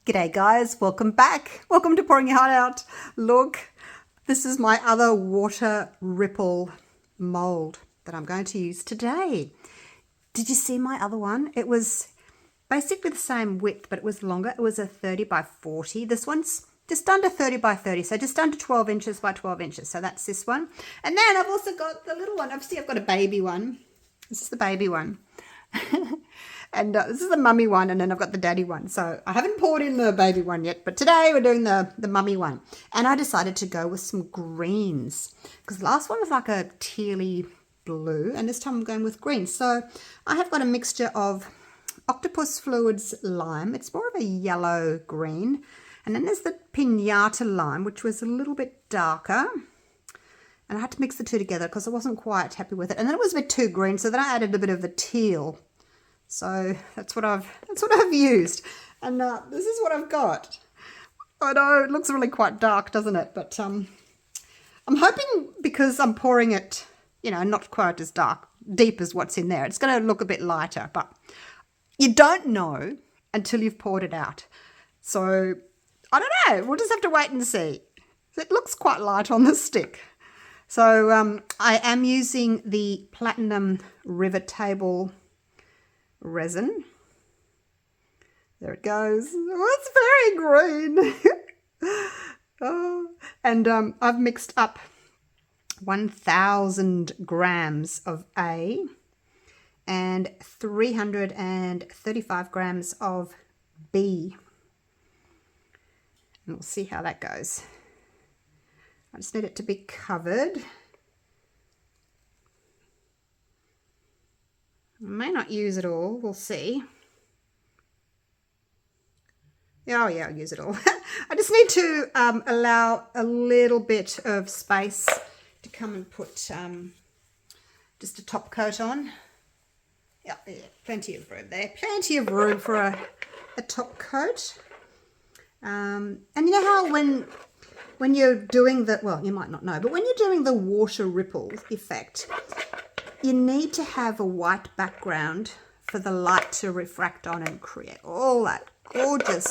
G'day guys, welcome back. Welcome to Pouring Your Heart Out. Look, this is my other water ripple mold that I'm going to use today. Did you see my other one? It was basically the same width, but it was longer. It was a 30 by 40. This one's just under 30 by 30, so just under 12 inches by 12 inches. So that's this one. And then I've also got the little one. Obviously, I've got a baby one. This is the baby one. And this is the mummy one, and then I've got the daddy one. So I haven't poured in the baby one yet, but today we're doing the mummy one. And I decided to go with some greens because the last one was like a tealy blue, and this time I'm going with green. So I have got a mixture of Octopus Fluids lime. It's more of a yellow green. And then there's the Pinata lime, which was a little bit darker. And I had to mix the two together because I wasn't quite happy with it. And then it was a bit too green, so then I added a bit of the teal. So that's what I've used, and this is what I've got. I know it looks really quite dark, doesn't it? But I'm hoping, because I'm pouring it, you know, not quite as deep as what's in there. It's going to look a bit lighter, but you don't know until you've poured it out. So I don't know. We'll just have to wait and see. It looks quite light on the stick. So I am using the Platinum River Table resin. There it goes. Oh, it's very green. Oh, and I've mixed up 1,000 grams of A and 335 grams of B. And we'll see how that goes. I just need it to be covered. I may not use it all, we'll see. Oh yeah, I'll use it all. I just need to allow a little bit of space to come and put just a top coat on. Yeah, plenty of room there. Plenty of room for a top coat. And you know how when you're doing the, well, you might not know, but when you're doing the water ripple effect, you need to have a white background for the light to refract on and create all that gorgeous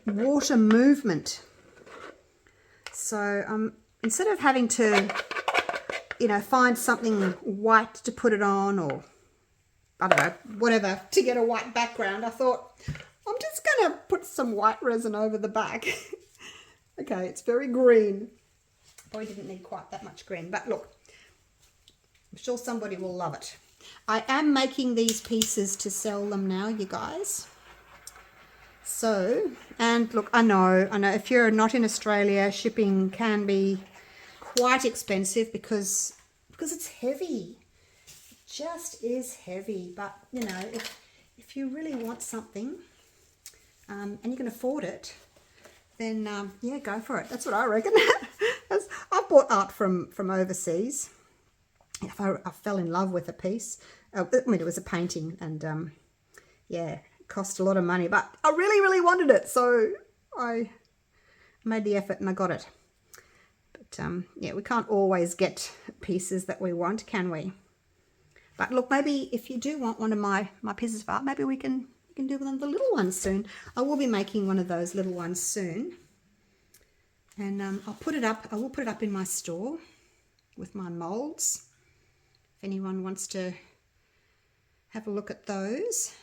water movement. So instead of having to, you know, find something white to put it on, or I don't know, whatever, to get a white background, I thought, I'm just going to put some white resin over the back. Okay, it's very green. Probably didn't need quite that much green, but look, I'm sure somebody will love it. I am making these pieces to sell them now, you guys. So, and look, I know if you're not in Australia, shipping can be quite expensive because it's heavy. It just is heavy. But, you know, if you really want something and you can afford it, then, yeah, go for it. That's what I reckon. I've bought art from overseas. I fell in love with a piece. I mean, it was a painting, and yeah, it cost a lot of money, but I really, really wanted it, so I made the effort and I got it. But yeah, we can't always get pieces that we want, can we? But look, maybe if you do want one of my pieces of art, maybe we can do one of the little ones soon. I will be making one of those little ones soon, and I'll put it up. I will put it up in my store with my molds. If anyone wants to have a look at those.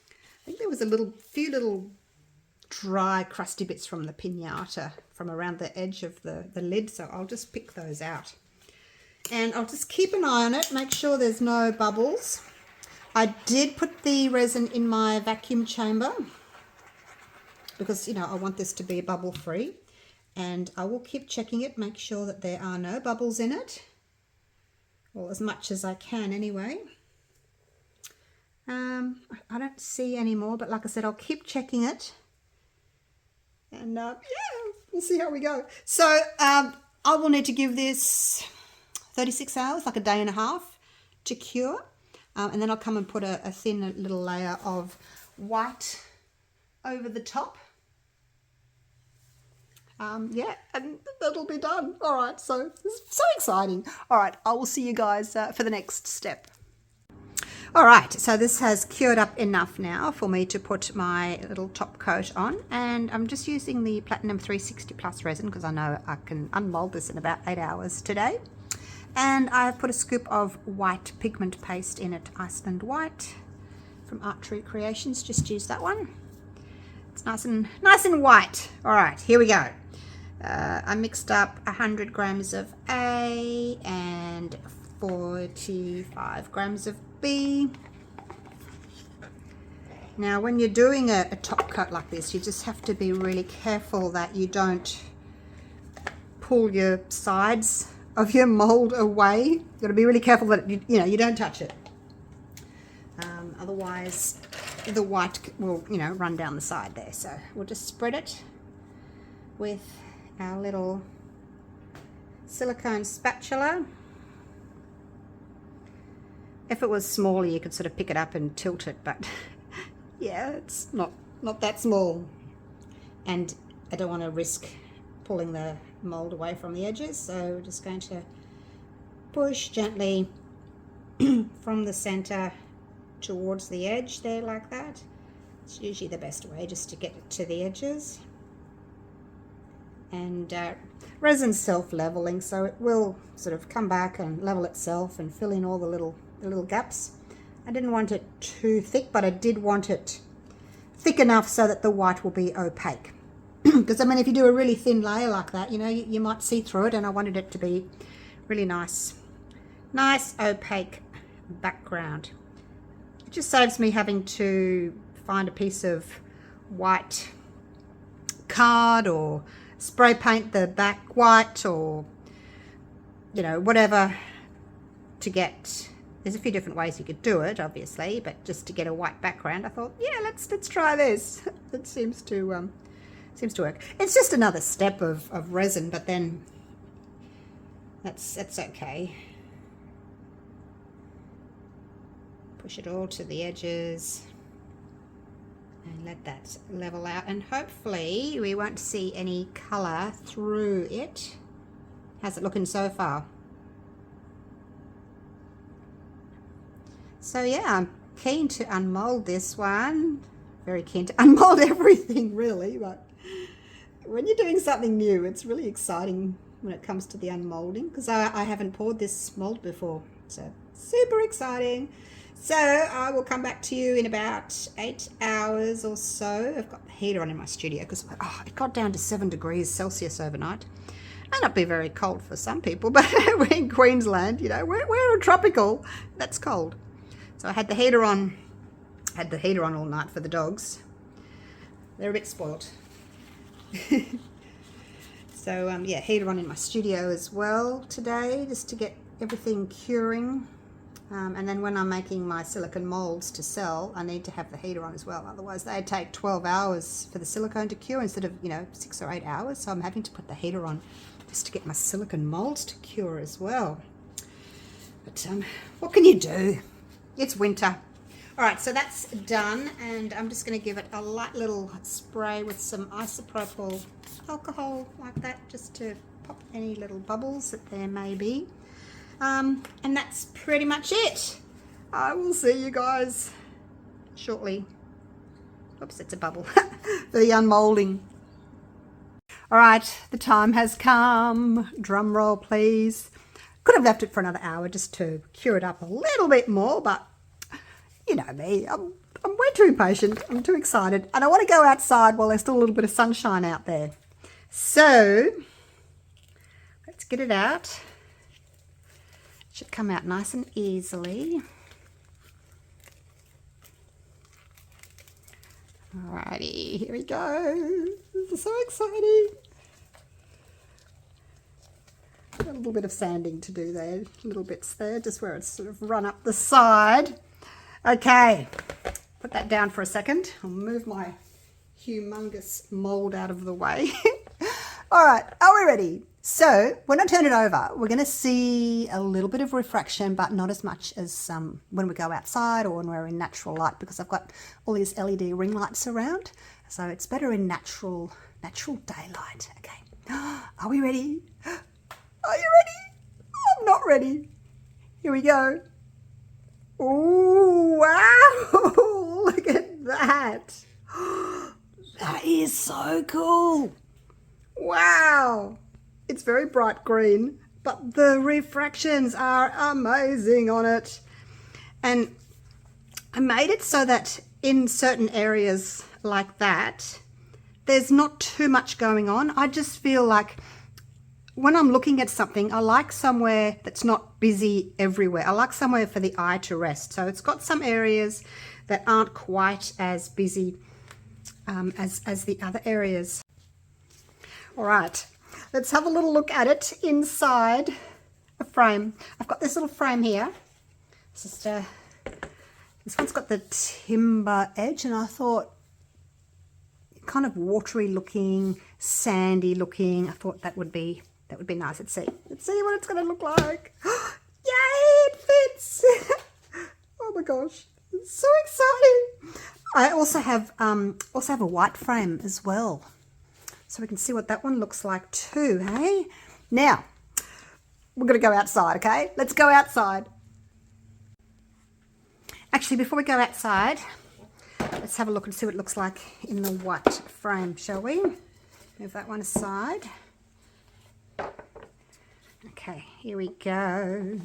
I think there was a few little dry, crusty bits from the pinata from around the edge of the lid, so I'll just pick those out. And I'll just keep an eye on it, make sure there's no bubbles. I did put the resin in my vacuum chamber because, you know, I want this to be bubble free. And I will keep checking it, make sure that there are no bubbles in it. Well, as much as I can anyway. I don't see any more, but like I said, I'll keep checking it. And yeah, we'll see how we go. So I will need to give this 36 hours, like a day and a half, to cure. And then I'll come and put a thin little layer of white over the top. Yeah, and that'll be done. All right, so this is so exciting. All right, I will see you guys for the next step. All right, so this has cured up enough now for me to put my little top coat on, and I'm just using the Platinum 360 Plus resin because I know I can unmold this in about 8 hours today. And I've put a scoop of white pigment paste in it, Iceland White from Archery Creations. Just use that one. It's nice and white. All right, here we go. I mixed up 100 grams of A and 45 grams of B. Now when you're doing a top coat like this, you just have to be really careful that you don't pull your sides of your mold away. You've got to be really careful that you don't touch it. Otherwise the white will run down the side there. So we'll just spread it with our little silicone spatula. If it was smaller, you could sort of pick it up and tilt it, but yeah, it's not that small. And I don't want to risk pulling the mold away from the edges, so we're just going to push gently from the center towards the edge there, like that. It's usually the best way, just to get it to the edges. And resin's self-leveling, so it will sort of come back and level itself and fill in all the little gaps. I didn't want it too thick, but I did want it thick enough so that the white will be opaque. Because I mean, if you do a really thin layer like that, you might see through it, and I wanted it to be really nice opaque background. It just saves me having to find a piece of white card or spray paint the back white, or whatever, to get. There's a few different ways you could do it, obviously, but just to get a white background, I thought, yeah, let's try this. It seems to work. It's just another step of resin, but then that's okay. Push it all to the edges and let that level out, and hopefully we won't see any color through it. How's it looking so far? So yeah, I'm keen to unmold this one. Very keen to unmold everything, really, but when you're doing something new, it's really exciting when it comes to the unmolding, because I haven't poured this mold before, so super exciting. So I will come back to you in about 8 hours or so. I've got the heater on in my studio because it got down to 7 degrees Celsius overnight. May not be very cold for some people, but we're in Queensland, we're tropical. That's cold. So I had the heater on. All night for the dogs. They're a bit spoilt. So yeah, heater on in my studio as well today, just to get everything curing. And then when I'm making my silicone molds to sell, I need to have the heater on as well. Otherwise they take 12 hours for the silicone to cure instead of 6 or 8 hours. So I'm having to put the heater on just to get my silicone molds to cure as well. But what can you do? It's winter. All right, so that's done, and I'm just going to give it a light little spray with some isopropyl alcohol like that, just to pop any little bubbles that there may be. And that's pretty much it. I will see you guys shortly. Oops, it's a bubble. For the unmolding. All right, the time has come. Drum roll, please. Could have left it for another hour just to cure it up a little bit more, but you know me, I'm way too impatient. I'm too excited, and I want to go outside while there's still a little bit of sunshine out there. So let's get it out. It should come out nice and easily. Alrighty, here we go. This is so exciting. A little bit of sanding to do there, little bits there, just where it's sort of run up the side. Okay, put that down for a second. I'll move my humongous mold out of the way. All right, are we ready? So when I turn it over, we're going to see a little bit of refraction, but not as much as when we go outside or when we're in natural light, because I've got all these LED ring lights around. So it's better in natural daylight. Okay, are we ready? Are you ready? I'm not ready. Here we go. Oh, wow. Look at that. That is so cool. Wow. It's very bright green, but the refractions are amazing on it. And I made it so that in certain areas like that, there's not too much going on. I just feel like when I'm looking at something, I like somewhere that's not busy everywhere. I like somewhere for the eye to rest. So it's got some areas that aren't quite as busy as the other areas. All right, let's have a little look at it inside a frame. I've got this little frame here. It's just this one's got the timber edge, and I thought kind of watery looking, sandy looking. I thought that would be nice. Let's see what it's going to look like. Yay, it fits. Oh my gosh, it's so exciting. I also have a white frame as well, so we can see what that one looks like too. Hey, now we're going to go outside. Okay, let's go outside. Actually, before we go outside, let's have a look and see what it looks like in the white frame, shall we? Move that one aside. Okay, here we go.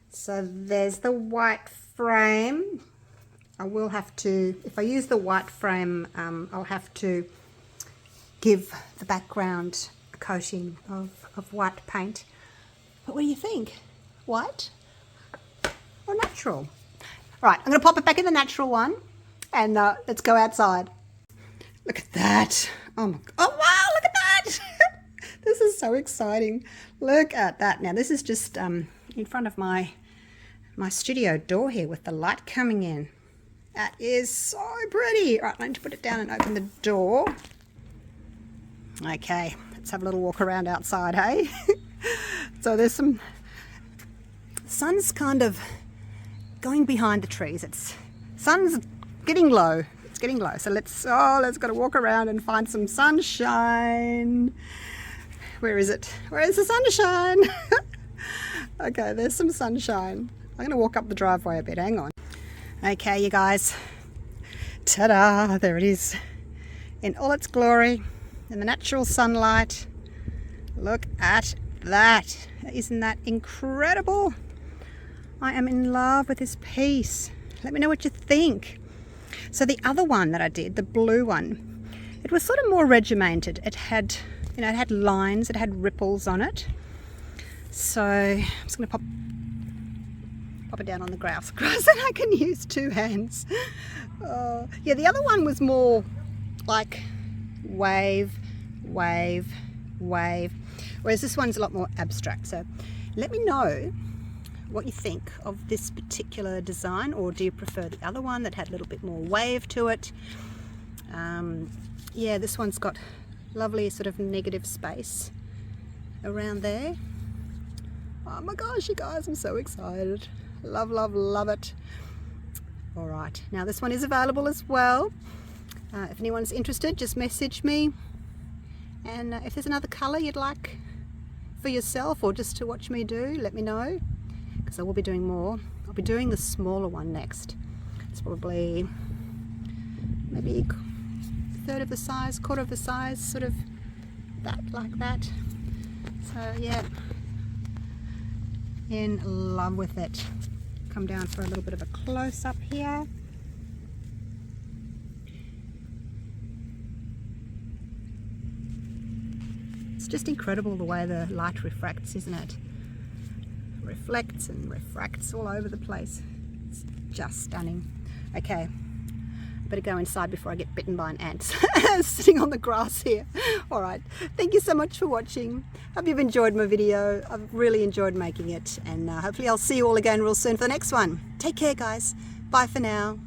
So there's the white frame. I will have to, if I use the white frame, I'll have to give the background a coating of white paint. But what do you think? White or natural? Right, I'm going to pop it back in the natural one, and let's go outside. Look at that. Oh wow, look at that. This is so exciting. Look at that. Now this is just in front of my studio door here with the light coming in. That is so pretty. Right, I need to put it down and open the door. Okay, let's have a little walk around outside, hey? So there's some sun's kind of going behind the trees. Sun's getting low. It's getting low. So let's go to walk around and find some sunshine. Where is it? Where is the sunshine? Okay, there's some sunshine. I'm going to walk up the driveway a bit. Hang on. Okay, you guys. Ta-da! There it is. In all its glory, in the natural sunlight. Look at that. Isn't that incredible? I am in love with this piece. Let me know what you think. So the other one that I did, the blue one, it was sort of more regimented. It had, it had lines, it had ripples on it. So I'm just going to pop it down on the grass and I can use two hands. Yeah, the other one was more like wave, wave, wave, whereas this one's a lot more abstract. So let me know what you think of this particular design, or do you prefer the other one that had a little bit more wave to it? Yeah, this one's got lovely sort of negative space around there. Oh my gosh, you guys, I'm so excited. Love, love, love it. All right, now this one is available as well. If anyone's interested, just message me. And if there's another color you'd like for yourself or just to watch me do, let me know, because I will be doing more. I'll be doing the smaller one next. It's probably maybe a third of the size, quarter of the size, sort of that, like that. So yeah, in love with it. Come down for a little bit of a close-up here. It's just incredible the way the light refracts, isn't it? Reflects and refracts all over the place. It's just stunning. Okay, better go inside before I get bitten by an ant sitting on the grass here. All right, thank you so much for watching. Hope you've enjoyed my video. I've really enjoyed making it, and hopefully I'll see you all again real soon for the next one. Take care, guys. Bye for now.